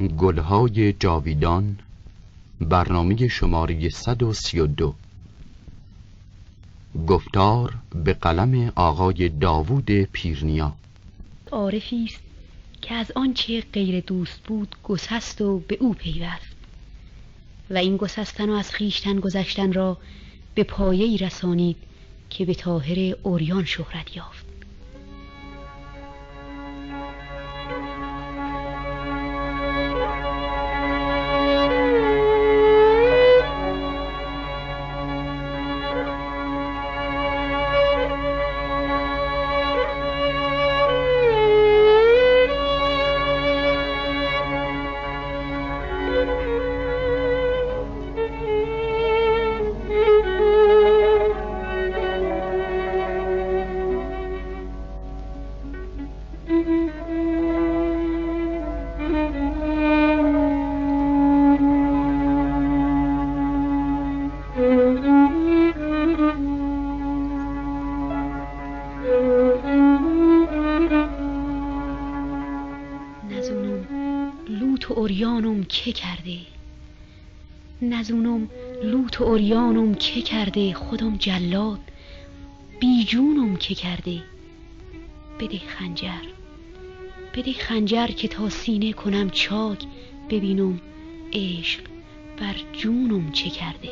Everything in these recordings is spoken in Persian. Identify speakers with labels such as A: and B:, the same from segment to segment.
A: گلهای جاویدان، برنامه شماره 132. گفتار به قلم آقای داوود پیرنیا.
B: عارفی است که از آنچه غیر دوست بود گسست و به او پیوست و این گسستن و از خویشتن گذشتن را به پایه‌ای رسانید که به طاهر عریان شهرت یافت. که کرده نزونم لوت و عریانم که کرده، خودم جلاد بیجونم که کرده. بده خنجر که تا سینه کنم چاک، ببینم عشق بر جونم چه کرده.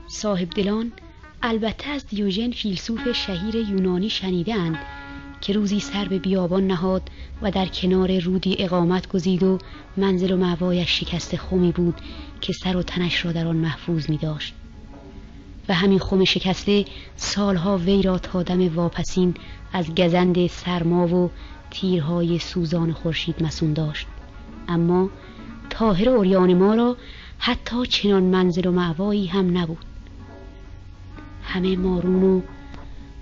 B: صاحب دلان البته از دیوژن فیلسوف شهیر یونانی شنیدند که روزی سر به بیابان نهاد و در کنار رودی اقامت گزید و منزل و مأوایش شکست خمی بود که سر و تنش را در آن محفوظ می داشت و همین خم شکسته سالها وی را تا دم واپسین از گزند سرما و تیرهای سوزان خورشید مسون داشت. اما طاهر عریان ما را حتی چنان منزل و مأوایی هم نبود. همه مارون و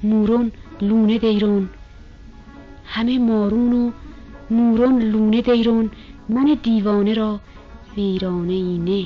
B: مورون لونه دیرون، من دیوانه را ویرانه ای نه.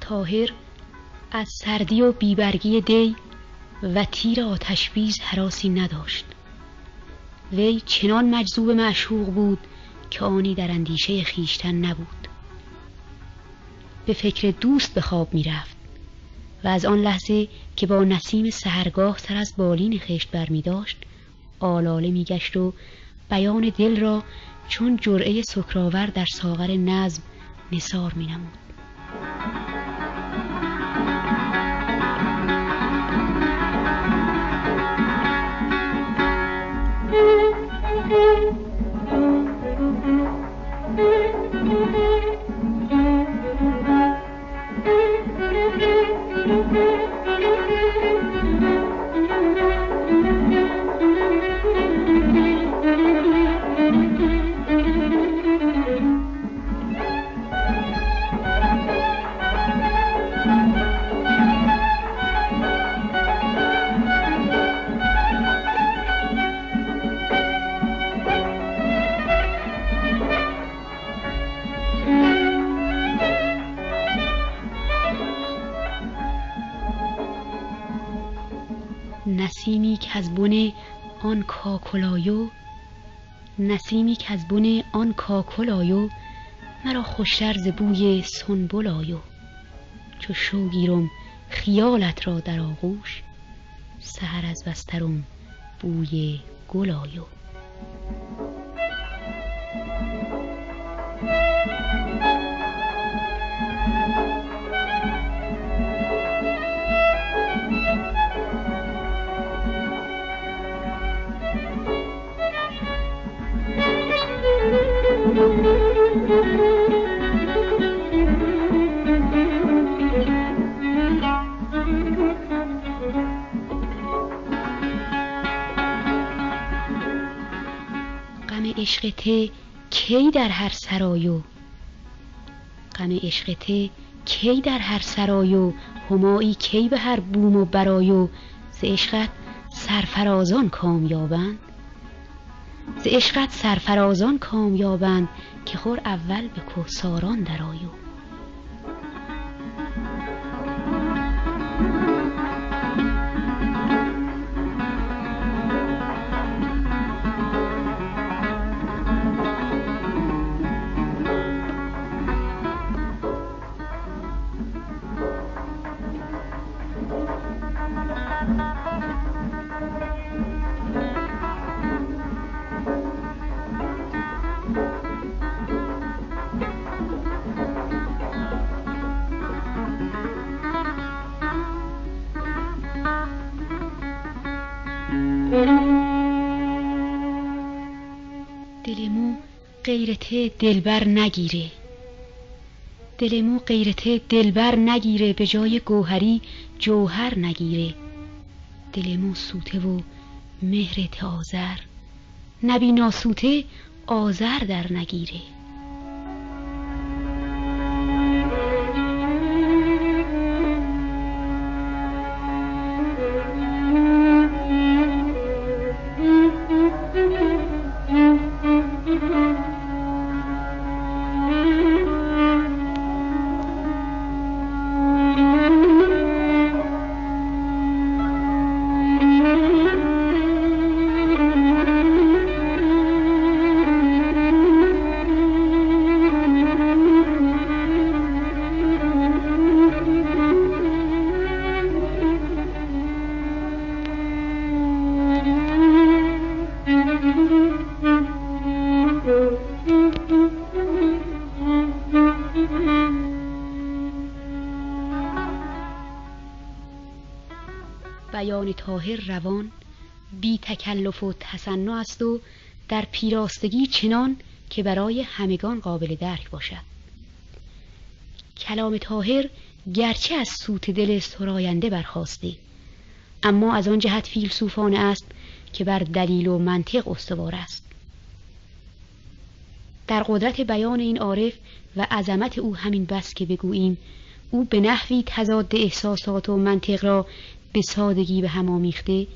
B: طاهر از سردی و بیبرگی دی و تیر آتش‌بیز هراسی نداشت. وی چنان مجذوب معشوق بود که آنی در اندیشه خیشتن نبود. به فکر دوست به خواب می رفت و از آن لحظه که با نسیم سحرگاه سر از بالین خشت بر می داشت آلاله می گشت و بیان دل را چون جرعه سکرآور در ساغر نظم نثار می نمود. نسیمی که از بن آن کاکل آیو مرا خوشتر ز بوی سنبل آیو. چو شو گیرم خیالت را در آغوش سحر از بسترم بوی گل آیو. عشق ته کی در هر سرایو، غم عشق ته کی در هر سرایو، همایی کی به هر بوم و برایو. ز عشقت سرفرازان کامیابند که خور اول به کهساران درآیو. دلمو غیرت دلبر نگیره، به جای گوهری جوهر نگیره. دلمو سوته و مهرت آذر، نبی ناسوته آذر در نگیره. بیان طاهر روان بی تکلف و تصنع است و در پیراستگی چنان که برای همگان قابل درک باشد. کلام طاهر گرچه از سوت دل سراینده برخاسته، اما از آن جهت فیلسوفانه است که بر دلیل و منطق استوار است. در قدرت بیان این عارف و عظمت او همین بس که بگوییم او به نحوی تضاد احساسات و منطق را به سادگی به هم آمیخته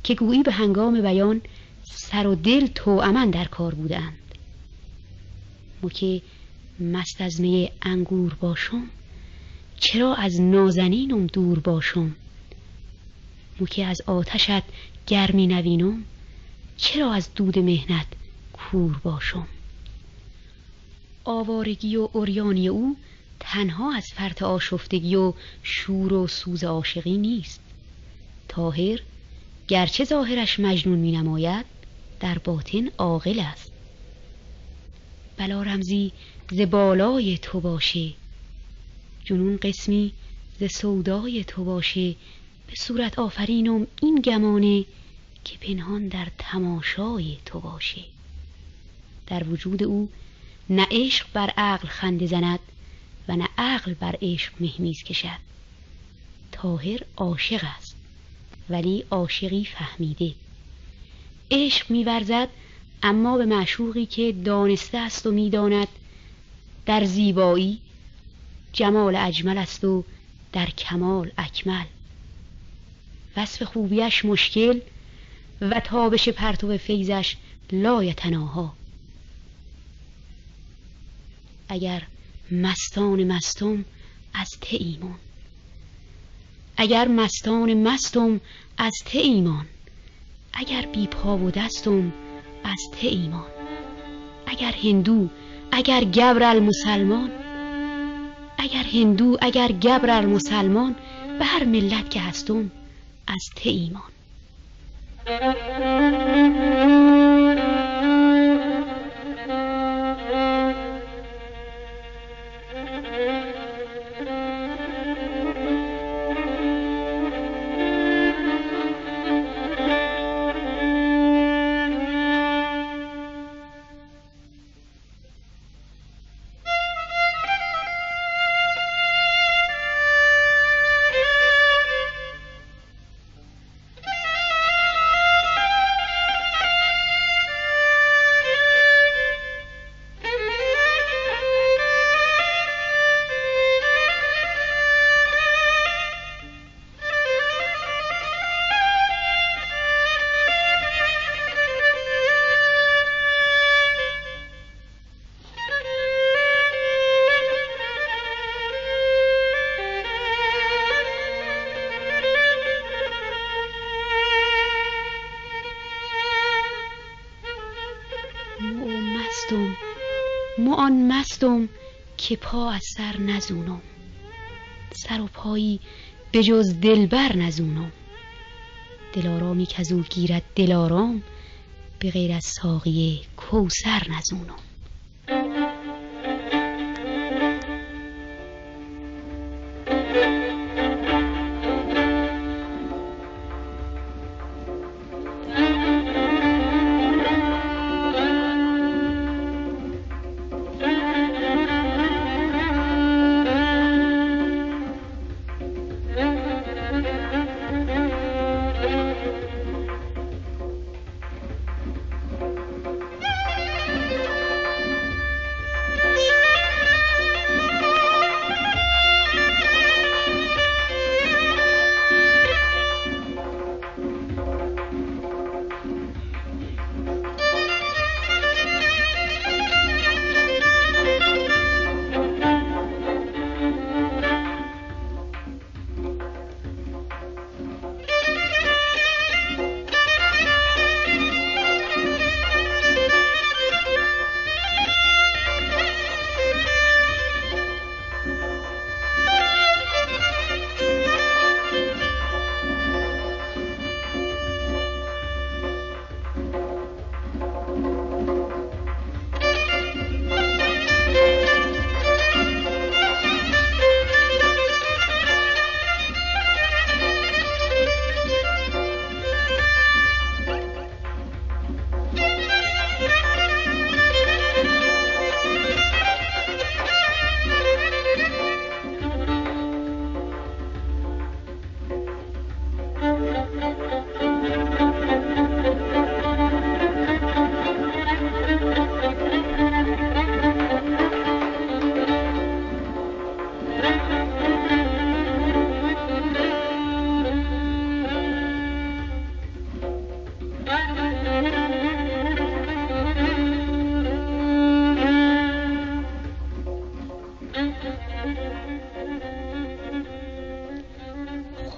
B: که گویی به هنگام بیان سر و دل توأما در کار بودند. مو که مست از می انگور باشم، چرا از نازنینم دور باشم؟ مو که از آتشت گرمی نوینم، چرا از دود مهنت کور باشم؟ آوارگی و عریانی او تنها از فرط آشفتگی و شور و سوز عاشقی نیست. طاهر گرچه ظاهرش مجنون می نماید، در باطن عاقل است. بلا رمزی ز بالای تو باشه، جنون قسمی ز سودای تو باشه. به صورت آفرینم این گمانه، که پنهان در تماشای تو باشه. در وجود او نه عشق بر عقل خنده زند و نه عقل بر عشق مهمیز کشد. طاهر عاشق است، ولی عاشقی فهمیده. عشق می‌ورزد اما به معشوقی که دانسته است و می‌داند در زیبایی جمال اجمل است و در کمال اکمل. وصف خوبیش مشکل و تابش پرتو فیضش لایتناها. اگر مستان مستم از ته ایمان، اگر مستان مستم از ته ایمان، اگر بی پا و دستم از ته ایمان، اگر هندو اگر گبر المسلمان، اگر هندو اگر گبر المسلمان، به هر ملت که هستم از ته ایمان. مو آن مستم که پا از سر نزونم، سر و پایی به جز دلبر نزونم. دلارامی که از او گیرد دلارام، به غیر از ساقی کوثر نزونم.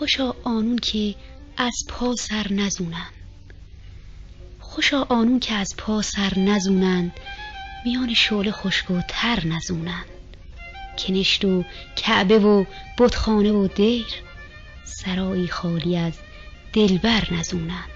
B: خوشا آنون که از پا سر نزونند، خوشا آنون که از پا سر نزونند، میان شعله خشک و تر نزونند. کنشت و کعبه و بتخانه و دیر، سرایی خالی از دلبر نزونند.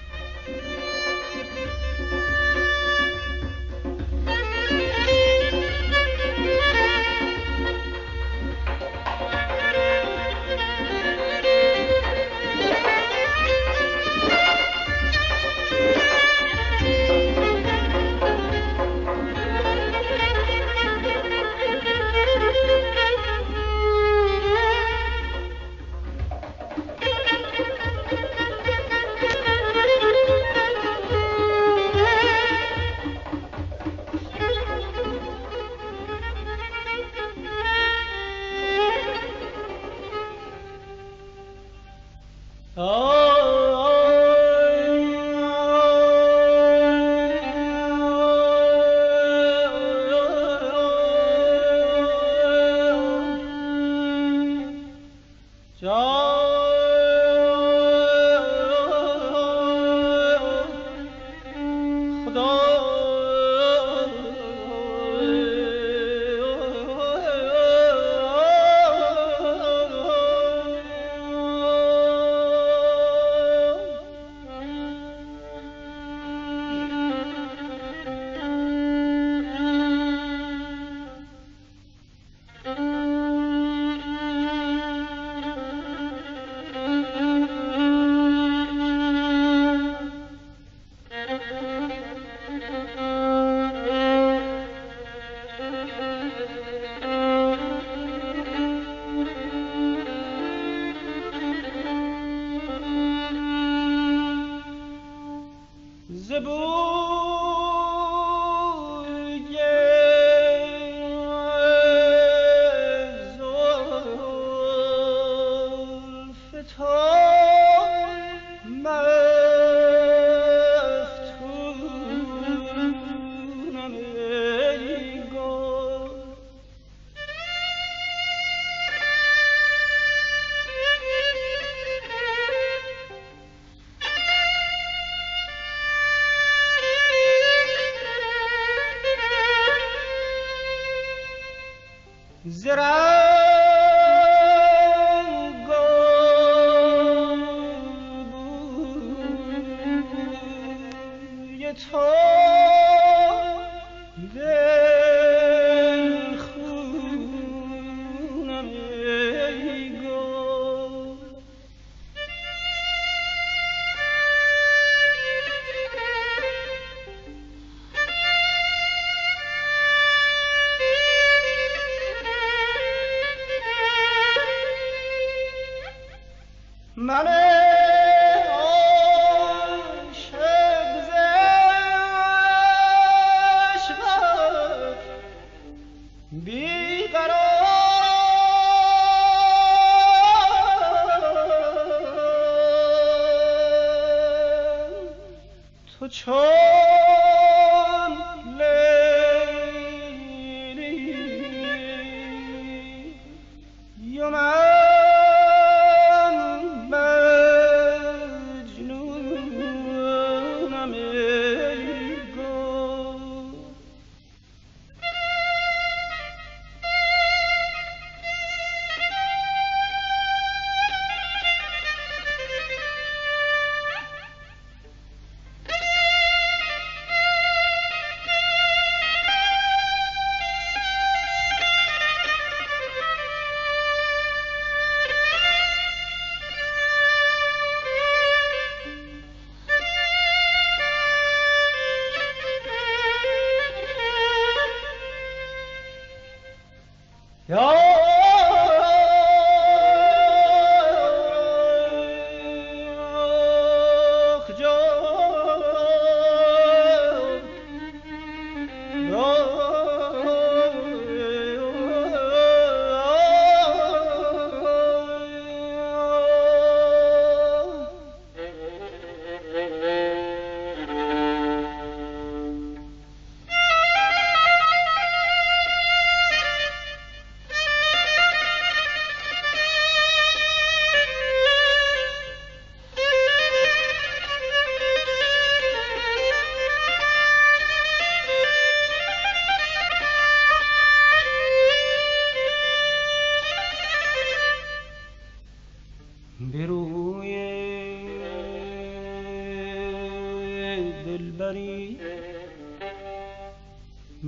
C: دلبری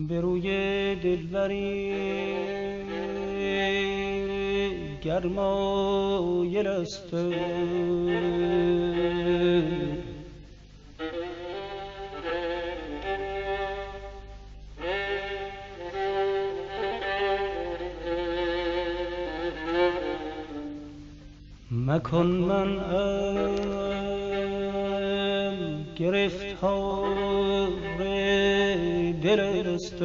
C: به روی دلبری گرمایل است مکن من گرفتار دل است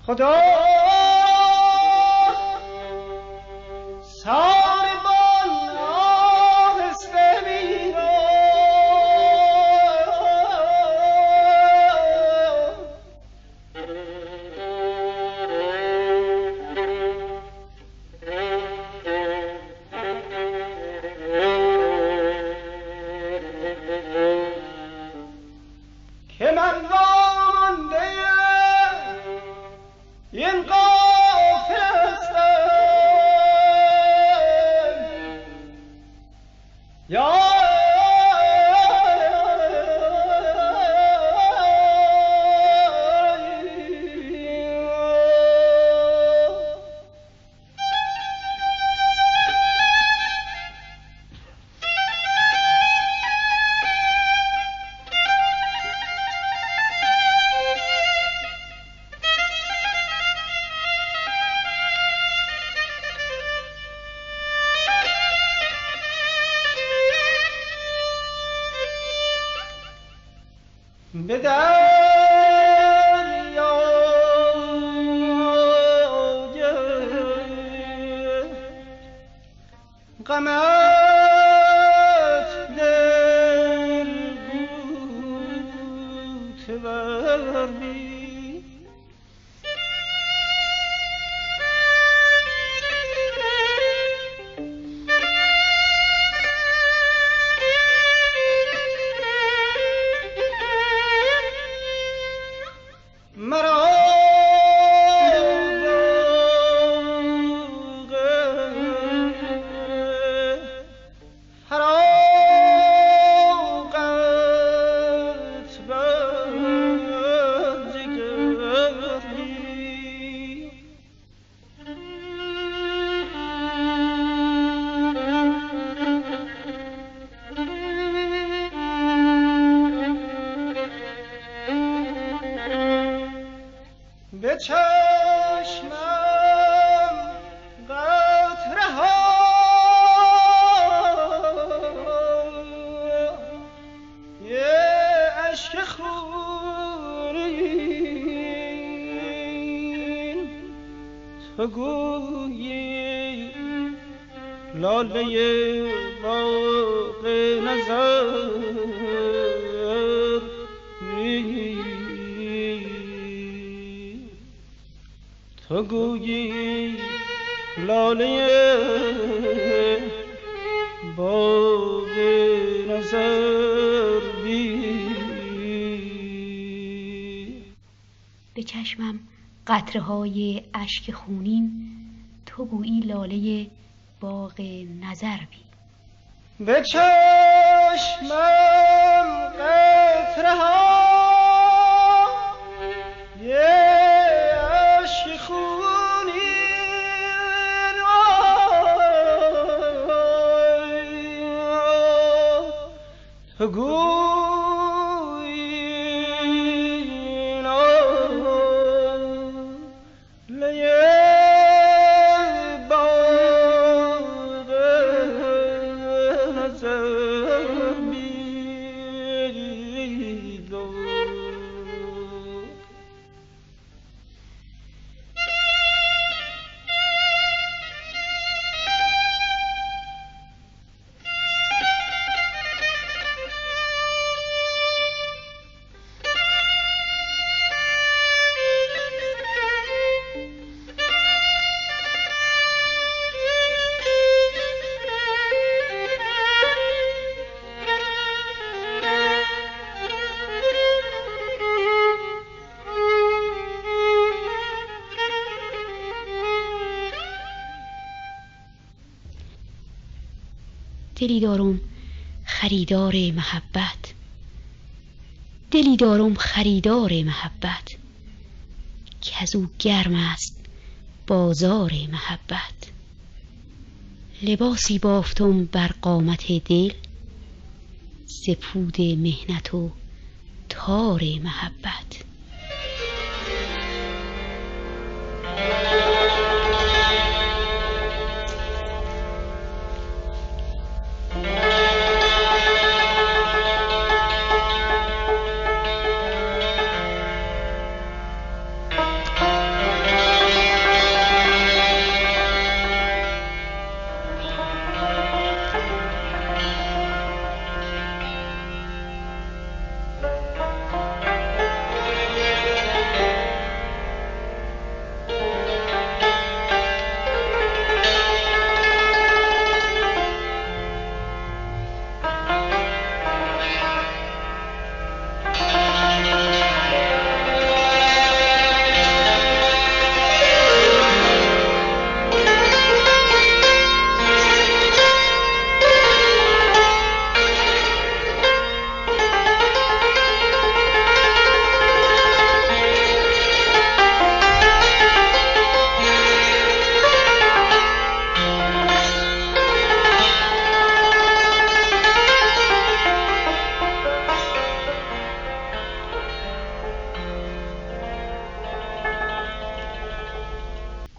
C: خدا ساربان آهسته میرو که من وامانده این قافله هستم یا به دریای غمت دل غوطه بردی به چشمم قطره ها یه عشق خونین تو گویی لاله باغ نظر تو گویی لاله باغ نظر بی
B: به چشمم قطره های اشک خونین تو گویی لاله باغ نظر بی
C: به چشمم قطره ها تو گویی لاله باغ نظر
B: دلی دارم خریدار محبت، دلی دارم خریدار محبت، که از او گرم است بازار محبت. لباسی بافتم بر قامت دل، سپود مهنت و تار محبت.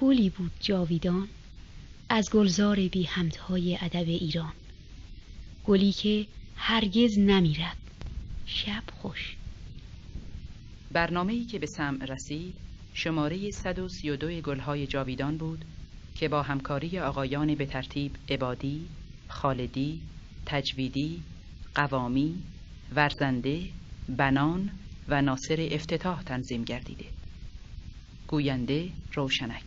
B: گلی بود جاویدان از گلزار بی همتای ادب ایران، گلی که هرگز نمیرد. شب خوش.
D: برنامه‌ای که به سمع رسید شماره 132 گلهای جاویدان بود که با همکاری آقایان به ترتیب عبادی، خالدی، تجویدی، قوامی، ورزنده، بنان و ناصر افتتاح تنظیم گردیده. گوینده روشنک.